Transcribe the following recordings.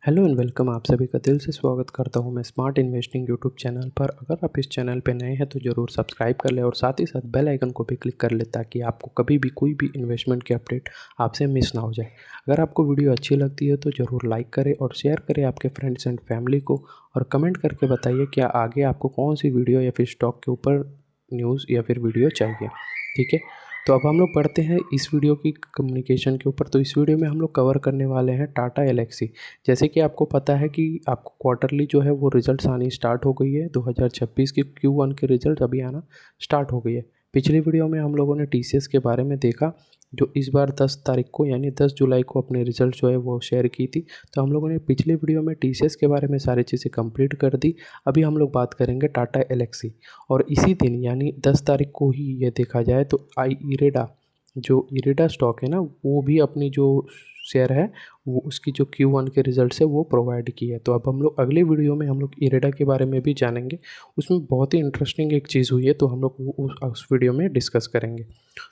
Hello and welcome. आप सभी का दिल से स्वागत करता हूं मैं स्मार्ट इन्वेस्टिंग यूट्यूब चैनल पर। अगर आप इस चैनल पर नए हैं तो ज़रूर सब्सक्राइब कर लें और साथ ही साथ बेल आइकन को भी क्लिक कर लें ताकि आपको कभी भी कोई भी इन्वेस्टमेंट की अपडेट आपसे मिस ना हो जाए। अगर आपको वीडियो अच्छी लगती है तो ज़रूर लाइक करें और शेयर करें आपके फ्रेंड्स एंड फैमिली को, और कमेंट करके बताइए क्या आगे आपको कौन सी वीडियो या फिर स्टॉक के ऊपर न्यूज़ या फिर वीडियो चाहिए। ठीक है, तो अब हम लोग बढ़ते हैं इस वीडियो की कम्युनिकेशन के ऊपर। तो इस वीडियो में हम लोग कवर करने वाले हैं टाटा एलेक्सी। जैसे कि आपको पता है कि आपको क्वार्टरली जो है वो रिजल्ट्स आनी स्टार्ट हो गई है। 2026 की Q1 के रिजल्ट अभी आना स्टार्ट हो गई है। पिछली वीडियो में हम लोगों ने TCS के बारे में देखा, जो इस बार 10 तारीख को यानी 10 जुलाई को अपने रिजल्ट जो है वो शेयर की थी। तो हम लोगों ने पिछली वीडियो में TCS के बारे में सारी चीज़ें कंप्लीट कर दी। अभी हम लोग बात करेंगे टाटा एलेक्सी, और इसी दिन यानी 10 तारीख को ही ये देखा जाए तो इरेडा, जो इरेडा स्टॉक है ना, वो भी अपनी जो शेयर है वो उसकी जो Q1 के रिजल्ट्स है वो प्रोवाइड की है। तो अब हम लोग अगले वीडियो में हम लोग इरेडा के बारे में भी जानेंगे। उसमें बहुत ही इंटरेस्टिंग एक चीज़ हुई है, तो हम लोग उस वीडियो में डिस्कस करेंगे।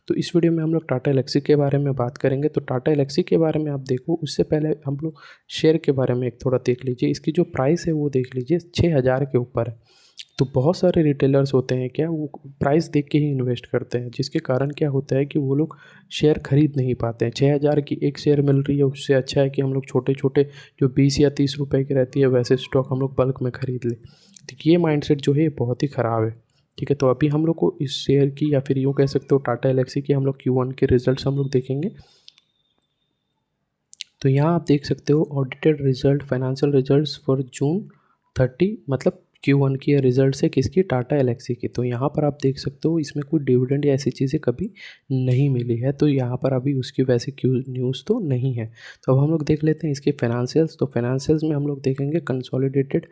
तो इस वीडियो में हम लोग टाटा एलेक्सी के बारे में बात करेंगे। तो टाटा एलेक्सी के बारे में आप देखो, उससे पहले हम लोग शेयर के बारे में एक थोड़ा देख लीजिए। इसकी जो प्राइस है वो देख लीजिए, 6,000 के ऊपर है। तो बहुत सारे रिटेलर्स होते हैं क्या, वो प्राइस देख के ही इन्वेस्ट करते हैं, जिसके कारण क्या होता है कि वो लोग शेयर खरीद नहीं पाते हैं। 6,000 की एक शेयर मिल रही है, उससे अच्छा है कि हम लोग छोटे छोटे जो 20 या 30 रुपए की रहती है वैसे स्टॉक हम लोग बल्क में ख़रीद लें। तो ये माइंडसेट जो है ये बहुत ही ख़राब है। ठीक है, तो अभी हम लोग को इस शेयर की या फिर यूँ कह सकते हो टाटा एलेक्सी की हम लोग Q1 के रिजल्ट्स हम लोग देखेंगे। तो यहाँ आप देख सकते हो audited result, financial results for जून 30, मतलब Q1 की रिजल्ट है किसकी, टाटा एलेक्सी की। तो यहाँ पर आप देख सकते हो इसमें कोई डिविडेंड या ऐसी चीज़ें कभी नहीं मिली है, तो यहाँ पर अभी उसकी वैसे क्यू न्यूज़ तो नहीं है। तो अब हम लोग देख लेते हैं इसके फाइनेंशियल्स। तो फाइनेंशियल्स में हम लोग देखेंगे कंसोलिडेटेड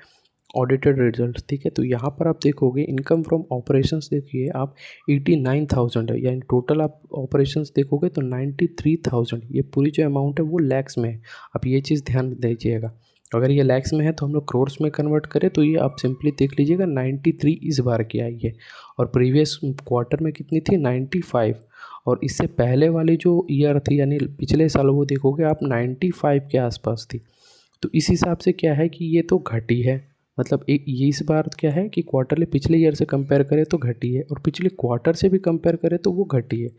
ऑडिटेड रिजल्ट। ठीक है, तो यहाँ पर आप देखोगे इनकम फ्रॉम ऑपरेशंस देखिए आप 89,000 है, यानी टोटल आप ऑपरेशंस देखोगे तो 93,000। ये पूरी जो अमाउंट है वो लैक्स में है। आप ये चीज़ ध्यान दीजिएगा। अगर ये लैक्स में है तो हम लोग क्रोर्स में कन्वर्ट करें तो ये आप सिंपली देख लीजिएगा 93 इस बार की आई है, और प्रीवियस क्वार्टर में कितनी थी, 95। और इससे पहले वाली जो ईयर थी यानी पिछले साल वो देखोगे आप 95 के आसपास थी। तो इस हिसाब से क्या है कि ये तो घटी है, मतलब एक ये इस बार क्या है कि क्वार्टरली पिछले ईयर से कंपेयर करें तो घटी है, और पिछले क्वार्टर से भी कंपेयर करें तो वो घटी है।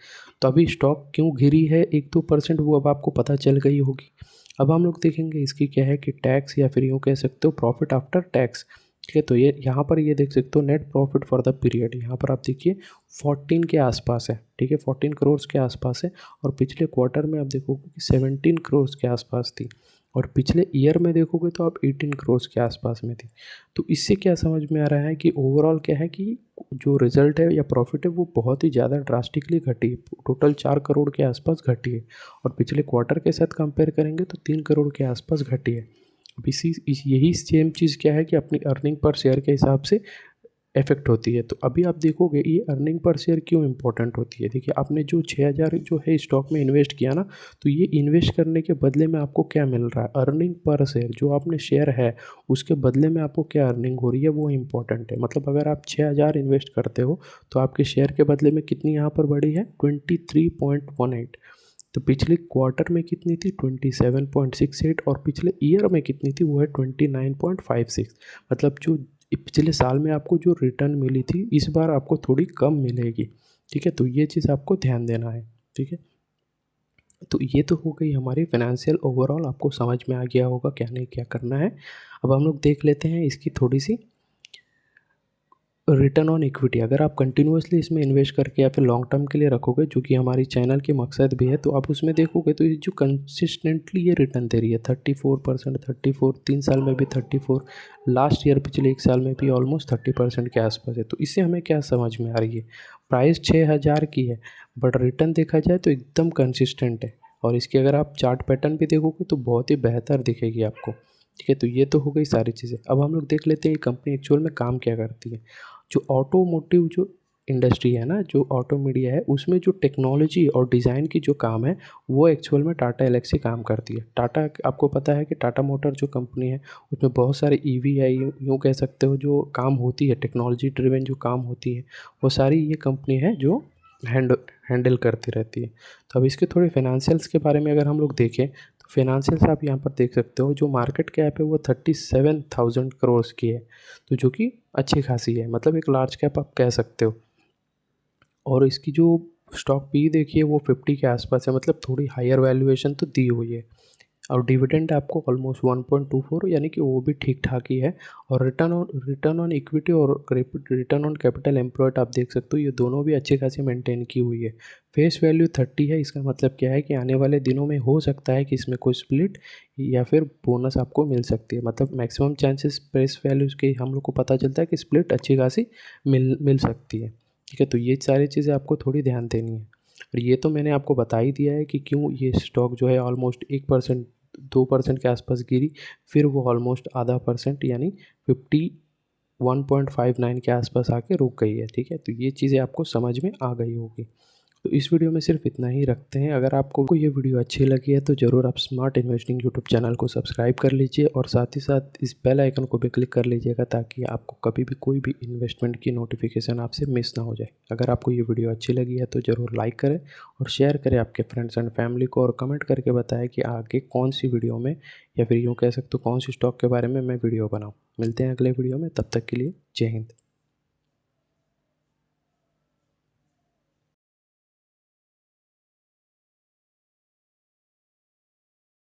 तो अभी स्टॉक क्यों गिरी है 1-2% वो अब आपको पता चल गई होगी। अब हम लोग देखेंगे इसकी क्या है कि टैक्स या फिर यूँ कह सकते हो प्रॉफिट आफ्टर टैक्स। ठीक है, तो ये यहाँ पर ये देख सकते हो net profit for the period, यहाँ पर आप देखिए 14 के आसपास है। ठीक है, 14 करोड़ के आसपास है, और पिछले क्वार्टर में आप देखोगे कि 17 करोड़ के आसपास थी, और पिछले ईयर में देखोगे तो आप 18 करोड़ के आसपास में थी। तो इससे क्या समझ में आ रहा है कि ओवरऑल क्या है कि जो रिजल्ट है या प्रॉफिट है वो बहुत ही ज़्यादा ड्रास्टिकली घटी है, टोटल 4 करोड़ के आसपास घटी है, और पिछले क्वार्टर के साथ कंपेयर करेंगे तो 3 करोड़ के आसपास घटी है। अब यही सेम चीज़ क्या है कि अपनी अर्निंग पर शेयर के हिसाब से इफेक्ट होती है। तो अभी आप देखोगे ये अर्निंग पर शेयर क्यों इंपॉर्टेंट होती है। देखिए आपने जो 6,000 जो है स्टॉक में इन्वेस्ट किया ना, तो ये इन्वेस्ट करने के बदले में आपको क्या मिल रहा है, अर्निंग पर शेयर। जो आपने शेयर है उसके बदले में आपको क्या अर्निंग हो रही है वो इंपॉर्टेंट है। मतलब अगर आप 6,000 इन्वेस्ट करते हो तो आपके शेयर के बदले में कितनी यहाँ पर बढ़ी है, 23.18। तो पिछले क्वार्टर में कितनी थी, 27.68, और पिछले ईयर में कितनी थी वो है 29.56। मतलब जो पिछले साल में आपको जो रिटर्न मिली थी इस बार आपको थोड़ी कम मिलेगी। ठीक है, तो ये चीज़ आपको ध्यान देना है। ठीक है, तो ये तो हो गई हमारी फाइनेंशियल ओवरऑल, आपको समझ में आ गया होगा क्या नहीं क्या करना है। अब हम लोग देख लेते हैं इसकी थोड़ी सी रिटर्न ऑन इक्विटी। अगर आप कंटिन्यूअसली इसमें इन्वेस्ट करके या फिर लॉन्ग टर्म के लिए रखोगे, जो कि हमारी चैनल की मकसद भी है, तो आप उसमें देखोगे तो ये जो कंसिस्टेंटली ये रिटर्न दे रही है 34%, 34, 3 साल में भी 34, लास्ट ईयर पिछले 1 साल में भी ऑलमोस्ट 30% के आसपास है। तो इससे हमें क्या समझ में आ रही है, प्राइस 6,000 की है बट रिटर्न देखा जाए तो एकदम कंसिस्टेंट है, और इसके अगर आप चार्ट पैटर्न भी देखोगे तो बहुत ही बेहतर दिखेगी आपको। ठीक है, तो ये तो हो गई सारी चीज़ें। अब हम लोग देख लेते हैं ये कंपनी एक्चुअल में काम क्या करती है। जो ऑटोमोटिव जो इंडस्ट्री है ना, जो ऑटो मीडिया है, उसमें जो टेक्नोलॉजी और डिज़ाइन की जो काम है वो एक्चुअल में टाटा एलेक्सी काम करती है। टाटा, आपको पता है कि टाटा मोटर जो कंपनी है उसमें बहुत सारे ईवी है, यूँ कह सकते हो जो काम होती है, टेक्नोलॉजी ड्रिवन जो काम होती है वो सारी ये कंपनी है जो हैंडल करती रहती है। तो अब इसके थोड़े फाइनेंशियल्स के बारे में अगर हम लोग देखें फाइनेंशियल्स आप यहाँ पर देख सकते हो, जो मार्केट कैप है वो 37,000 करोड़ की है, तो जो कि अच्छी खासी है, मतलब एक लार्ज कैप आप कह सकते हो। और इसकी जो स्टॉक पी देखिए वो 50 के आसपास है, मतलब थोड़ी हायर वैल्यूएशन तो दी हुई है। और डिविडेंड आपको ऑलमोस्ट 1.24, यानी कि वो भी ठीक ठाक ही है। और रिटर्न ऑन इक्विटी और रिटर्न ऑन कैपिटल एम्प्लॉयड आप देख सकते हो, ये दोनों भी अच्छी खासी मेंटेन की हुई है। फेस वैल्यू 30 है, इसका मतलब क्या है कि आने वाले दिनों में हो सकता है कि इसमें कोई स्प्लिट या फिर बोनस आपको मिल सकती है, मतलब मैक्सिमम चांसेस फेस वैल्यूज़ के हम लोग को पता चलता है कि स्प्लिट अच्छी खासी मिल सकती है। ठीक है, तो ये सारी चीज़ें आपको थोड़ी ध्यान देनी है। और ये तो मैंने आपको बता ही दिया है कि क्यों ये स्टॉक जो है ऑलमोस्ट 1% 2% के आसपास गिरी, फिर वो ऑलमोस्ट आधा परसेंट यानी 51.59 के आसपास आके रुक गई है। ठीक है, तो ये चीज़ें आपको समझ में आ गई होगी। तो इस वीडियो में सिर्फ इतना ही रखते हैं। अगर आपको ये वीडियो अच्छी लगी है तो ज़रूर आप स्मार्ट इन्वेस्टिंग यूट्यूब चैनल को सब्सक्राइब कर लीजिए और साथ ही साथ इस बेल आइकन को भी क्लिक कर लीजिएगा, ताकि आपको कभी भी कोई भी इन्वेस्टमेंट की नोटिफिकेशन आपसे मिस ना हो जाए। अगर आपको ये वीडियो अच्छी लगी है तो ज़रूर लाइक करें और शेयर करें आपके फ्रेंड्स एंड फैमिली को, और कमेंट करके बताएं कि आगे कौन सी वीडियो में, या फिर यूँ कह सकते हो कौन सी स्टॉक के बारे में मैं वीडियो बनाऊँ। मिलते हैं अगले वीडियो में, तब तक के लिए जय हिंद।